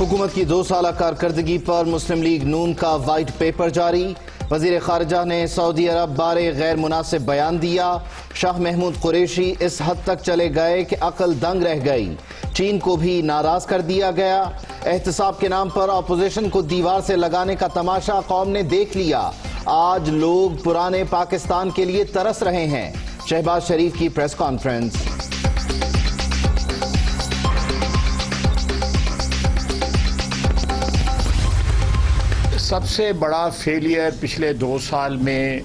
حکومت کی 2 سالہ کارکردگی پر مسلم لیگ نون کا وائٹ پیپر جاری۔ وزیر خارجہ نے سعودی عرب بارے غیر مناسب بیان دیا۔ شاہ محمود قریشی اس حد تک چلے گئے کہ عقل دنگ رہ گئی۔ چین کو بھی ناراض کر دیا گیا۔ احتساب کے نام پر اپوزیشن کو دیوار سے لگانے کا تماشا قوم نے دیکھ لیا۔ آج لوگ پرانے پاکستان کے لیے ترس رہے ہیں۔ شہباز شریف کی پریس کانفرنس۔ سب سے بڑا فیلئر پچھلے 2 سال میں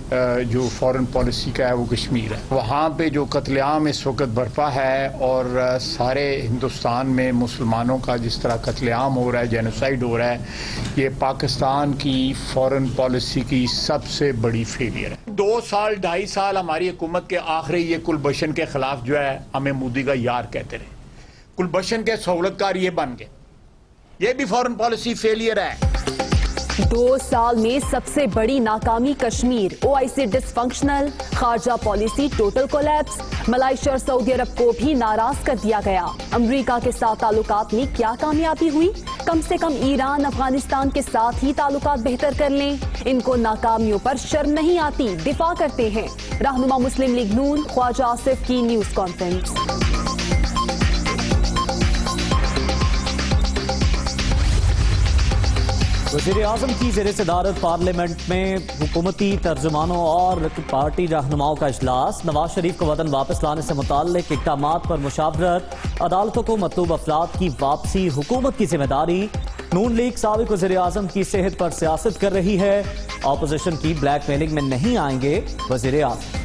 جو فورن پالیسی کا ہے وہ کشمیر ہے۔ وہاں پہ جو قتل عام اس وقت برپا ہے اور سارے ہندوستان میں مسلمانوں کا جس طرح قتل عام ہو رہا ہے، جینوسائیڈ ہو رہا ہے، یہ پاکستان کی فورن پالیسی کی سب سے بڑی فیلئر ہے۔ 2 سال 2.5 سال ہماری حکومت کے آخری یہ کلبھشن کے خلاف جو ہے ہمیں مودی کا یار کہتے رہے۔ کلبھشن کے سہولت کار یہ بن گئے، یہ بھی فورن پالیسی فیلئر ہے۔ 2 سال میں سب سے بڑی ناکامی کشمیر، OIC ڈس فنکشنل، خارجہ پالیسی ٹوٹل کولیپس، ملائیشیا اور سعودی عرب کو بھی ناراض کر دیا گیا۔ امریکہ کے ساتھ تعلقات میں کیا کامیابی ہوئی؟ کم سے کم ایران افغانستان کے ساتھ ہی تعلقات بہتر کر لیں۔ ان کو ناکامیوں پر شرم نہیں آتی، دفاع کرتے ہیں۔ رہنما مسلم لیگ نون خواجہ آصف کی نیوز کانفرنس۔ وزیر اعظم کی زیر صدارت پارلیمنٹ میں حکومتی ترجمانوں اور پارٹی رہنماؤں کا اجلاس۔ نواز شریف کو وطن واپس لانے سے متعلق اقدامات پر مشاورت۔ عدالتوں کو مطلوب افراد کی واپسی حکومت کی ذمہ داری۔ نون لیگ سابق وزیر اعظم کی صحت پر سیاست کر رہی ہے۔ اپوزیشن کی بلیک میلنگ میں نہیں آئیں گے وزیر اعظم۔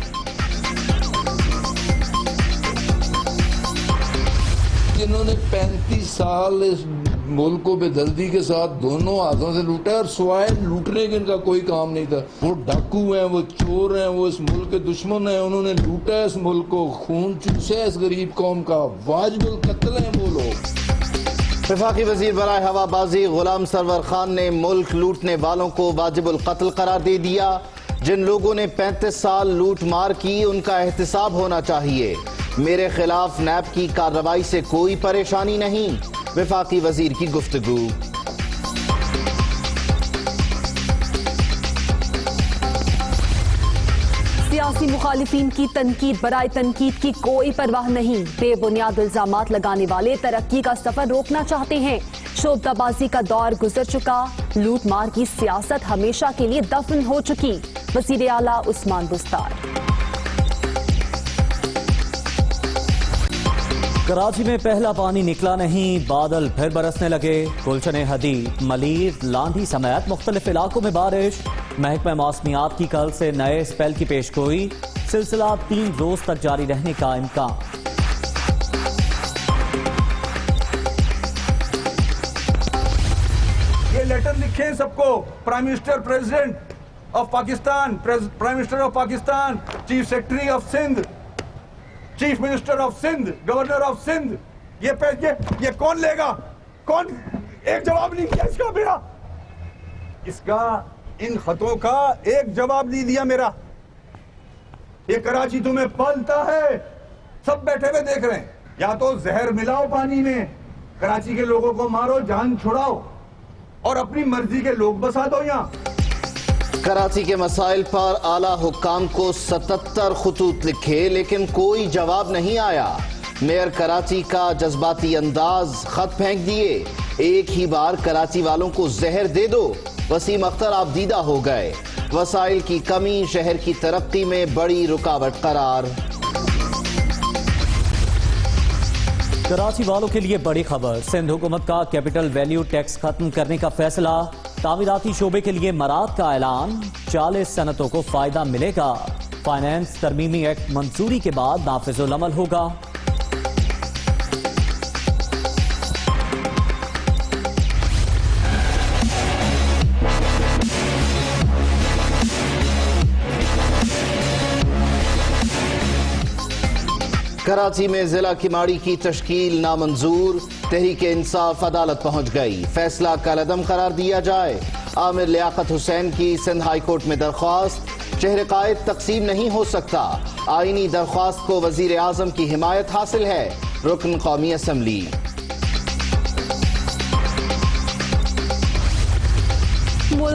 جنہوں نے 35 سال اس ملک کو بے دردی کے ساتھ دونوں ہاتھوں سے لوٹا ہے اور سوائے لوٹنے کے ان کا کوئی کام نہیں تھا۔ وہ ڈاکو ہیں، وہ چور ہیں، وہ اس ملک کے دشمن ہیں۔ انہوں نے لوٹا ہے اس ملک کو، خون چوسا ہے اس غریب قوم کا، واجب القتل ہیں وہ لوگ۔ وفاقی وزیر برائے ہوا بازی غلام سرور خان نے ملک لوٹنے والوں کو واجب القتل قرار دے دیا۔ جن لوگوں نے 35 سال لوٹ مار کی ان کا احتساب ہونا چاہیے۔ میرے خلاف نیب کی کارروائی سے کوئی پریشانی نہیں، وفاقی وزیر کی گفتگو۔ سیاسی مخالفین کی تنقید برائے تنقید کی کوئی پرواہ نہیں۔ بے بنیاد الزامات لگانے والے ترقی کا سفر روکنا چاہتے ہیں۔ شعبدہ بازی کا دور گزر چکا، لوٹ مار کی سیاست ہمیشہ کے لیے دفن ہو چکی۔ وزیر اعلیٰ عثمان بستار۔ کراچی میں پہلا پانی نکلا نہیں، بادل پھر برسنے لگے۔ گلشن حدید، ملیر، لانڈھی سمیت مختلف علاقوں میں بارش۔ محکمہ موسمیات کی کل سے نئے اسپیل کی پیشگوئی، سلسلہ 3 روز تک جاری رہنے کا امکان۔ یہ لیٹر لکھیں سب کو، prime minister president of Pakistan, prime minister of Pakistan, chief secretary of Sindh, chief minister of Sindh, governor of Sindh. یہ کون لے گا؟ کون؟ ایک جواب نہیں کیا اس کا میرا، اس کا ان خطوں کا ایک جواب نہیں دیا میرا۔ یہ کراچی تمہیں پالتا ہے، سب بیٹھے ہوئے دیکھ رہے ہیں۔ یا تو زہر ملاؤ پانی میں، کراچی کے لوگوں کو مارو، جان چھڑاؤ اور اپنی مرضی کے لوگ بسا دو یہاں۔ کراچی کے مسائل پر اعلیٰ حکام کو 77 خطوط لکھے لیکن کوئی جواب نہیں آیا۔ میئر کراچی کا جذباتی انداز، خط پھینک دیے۔ ایک ہی بار کراچی والوں کو زہر دے دو۔ وسیم اختر آپ دیدہ ہو گئے۔ وسائل کی کمی شہر کی ترقی میں بڑی رکاوٹ قرار۔ کراچی والوں کے لیے بڑی خبر، سندھ حکومت کا کیپٹل ویلیو ٹیکس ختم کرنے کا فیصلہ۔ تعمیراتی شعبے کے لیے مراعات کا اعلان، 40 صنعتوں کو فائدہ ملے گا۔ فائنانس ترمیمی ایکٹ منظوری کے بعد نافذ العمل ہوگا۔ کراچی میں ضلع کماڑی کی تشکیل نامنظور، تحریک انصاف عدالت پہنچ گئی، فیصلہ کالعدم قرار دیا جائے۔ عامر لیاقت حسین کی سندھ ہائی کورٹ میں درخواست، شہر قائد تقسیم نہیں ہو سکتا، آئینی درخواست کو وزیر اعظم کی حمایت حاصل ہے، رکن قومی اسمبلی۔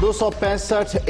$265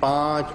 5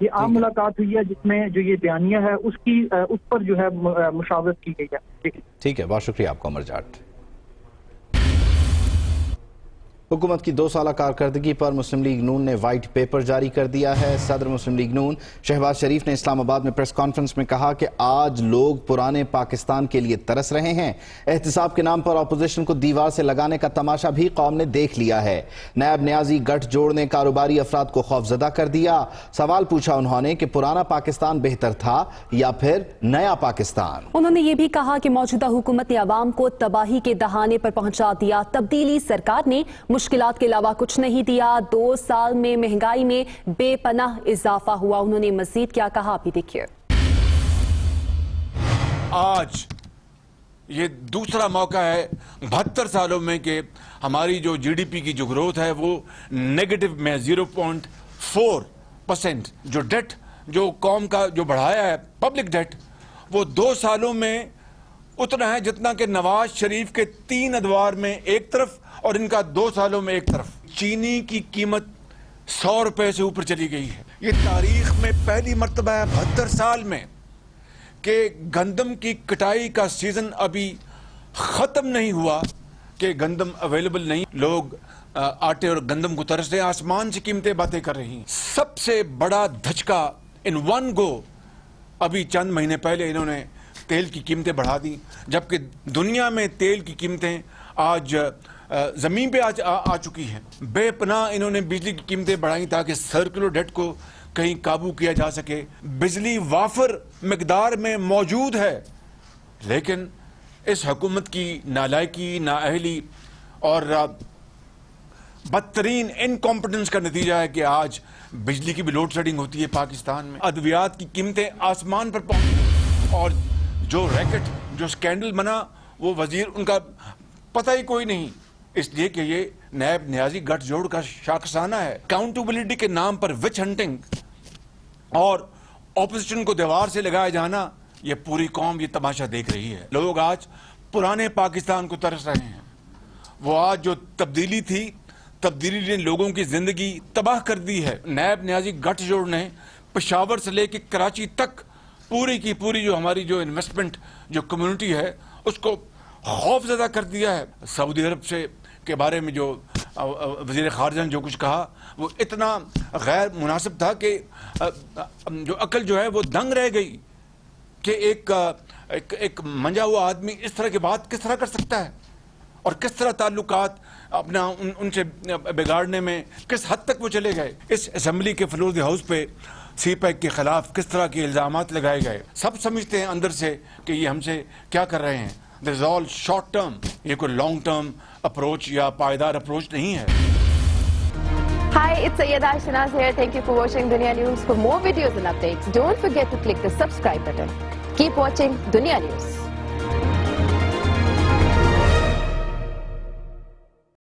یہ عام ملاقات ہوئی ہے جس میں جو یہ بیانیہ ہے اس پر جو ہے مشاورت کی گئی ہے. ٹھیک ہے، بہت شکریہ آپ کو عمر جاٹ. حکومت کی 2 سالہ کارکردگی پر مسلم لیگ نون نے وائٹ پیپر جاری کر دیا ہے. صدر مسلم لیگ نون شہباز شریف نے اسلام آباد میں پریس کانفرنس میں کہا کہ آج لوگ پرانے پاکستان کے لیے ترس رہے ہیں. احتساب کے نام پر اپوزیشن کو دیوار سے لگانے کا تماشا بھی قوم نے دیکھ لیا ہے. نیب نیازی گٹھ جوڑ نے کاروباری افراد کو خوفزدہ کر دیا. سوال پوچھا انہوں نے کہ پرانا پاکستان بہتر تھا یا پھر نیا پاکستان. انہوں نے یہ بھی کہا کہ موجودہ حکومت نے عوام کو تباہی کے دہانے پر پہنچا دیا. تبدیلی سرکار نے مشکلات کے علاوہ کچھ نہیں دیا. 2 سال میں مہنگائی میں بے پناہ اضافہ ہوا. انہوں نے مزید کیا کہا بھی دیکھیے. آج یہ دوسرا موقع ہے 72 سالوں میں کہ ہماری جو جی ڈی پی کی جو گروتھ ہے وہ نیگیٹو میں 0.4%. جو ڈیٹ جو قوم کا جو بڑھایا ہے پبلک ڈیٹ وہ 2 سالوں میں اتنا ہے جتنا کہ نواز شریف کے 3 ادوار میں ایک طرف اور ان کا 2 سالوں میں ایک طرف. چینی کی قیمت 100 روپے سے اوپر چلی گئی ہے. یہ تاریخ میں پہلی مرتبہ ہے 72 سال میں کہ گندم کی کٹائی کا سیزن ابھی ختم نہیں ہوا کہ گندم اویلیبل نہیں. لوگ آٹے اور گندم کو ترس رہے ہیں. آسمان سے قیمتیں باتیں کر رہی ہیں. سب سے بڑا دھچکا ان ون گو ابھی چند مہینے پہلے انہوں نے تیل کی قیمتیں بڑھا دی، جبکہ دنیا میں تیل کی قیمتیں آج زمین پہ آ چکی ہیں. بے پناہ انہوں نے بجلی کی قیمتیں بڑھائیں تاکہ سرکولر ڈیٹ کو کہیں قابو کیا جا سکے. بجلی وافر مقدار میں موجود ہے، لیکن اس حکومت کی نالائکی، نااہلی اور بدترین انکمپٹنس کا نتیجہ ہے کہ آج بجلی کی بھی لوڈ شیڈنگ ہوتی ہے پاکستان میں. ادویات کی قیمتیں آسمان پر پہنچ اور جو ریکٹ جو سکینڈل بنا وہ وزیر ان کا پتہ ہی کوئی نہیں، اس لیے کہ یہ نیب نیازی گٹھ جوڑ کا شاخسانہ ہے. اکاؤنٹیبلٹی کے نام پر وچ ہنٹنگ اور اپوزیشن کو دیوار سے لگایا جانا، یہ پوری قوم یہ تماشا دیکھ رہی ہے. لوگ آج پرانے پاکستان کو ترس رہے ہیں. وہ آج جو تبدیلی تھی، تبدیلی نے لوگوں کی زندگی تباہ کر دی ہے. نیب نیازی گٹھ جوڑ نے پشاور سے لے کے کراچی تک پوری کی پوری جو ہماری جو انویسٹمنٹ جو کمیونٹی ہے اس کو خوف زدہ کر دیا ہے. سعودی عرب سے کے بارے میں جو وزیر خارجہ نے جو کچھ کہا وہ اتنا غیر مناسب تھا کہ جو عقل جو ہے وہ دنگ رہ گئی کہ ایک منجا ہوا آدمی اس طرح کی بات کس طرح کر سکتا ہے اور کس طرح تعلقات اپنا ان سے بگاڑنے میں کس حد تک وہ چلے گئے. اس اسمبلی کے فلور دی ہاؤس پہ سی پیک کے خلاف کس طرح کے الزامات لگائے گئے. سب سمجھتے ہیں اندر سے کہ یہ ہم سے کیا کر رہے ہیں. دیر از آل شارٹ ٹرم، یہ کوئی لانگ ٹرم اپروچ یا پائیدار اپروچ نہیں ہے. Hi, it's Sayyeda Shanaz here. Thank you for watching Dunya News. For more videos and updates, don't forget to click the subscribe button. Keep watching Dunya News.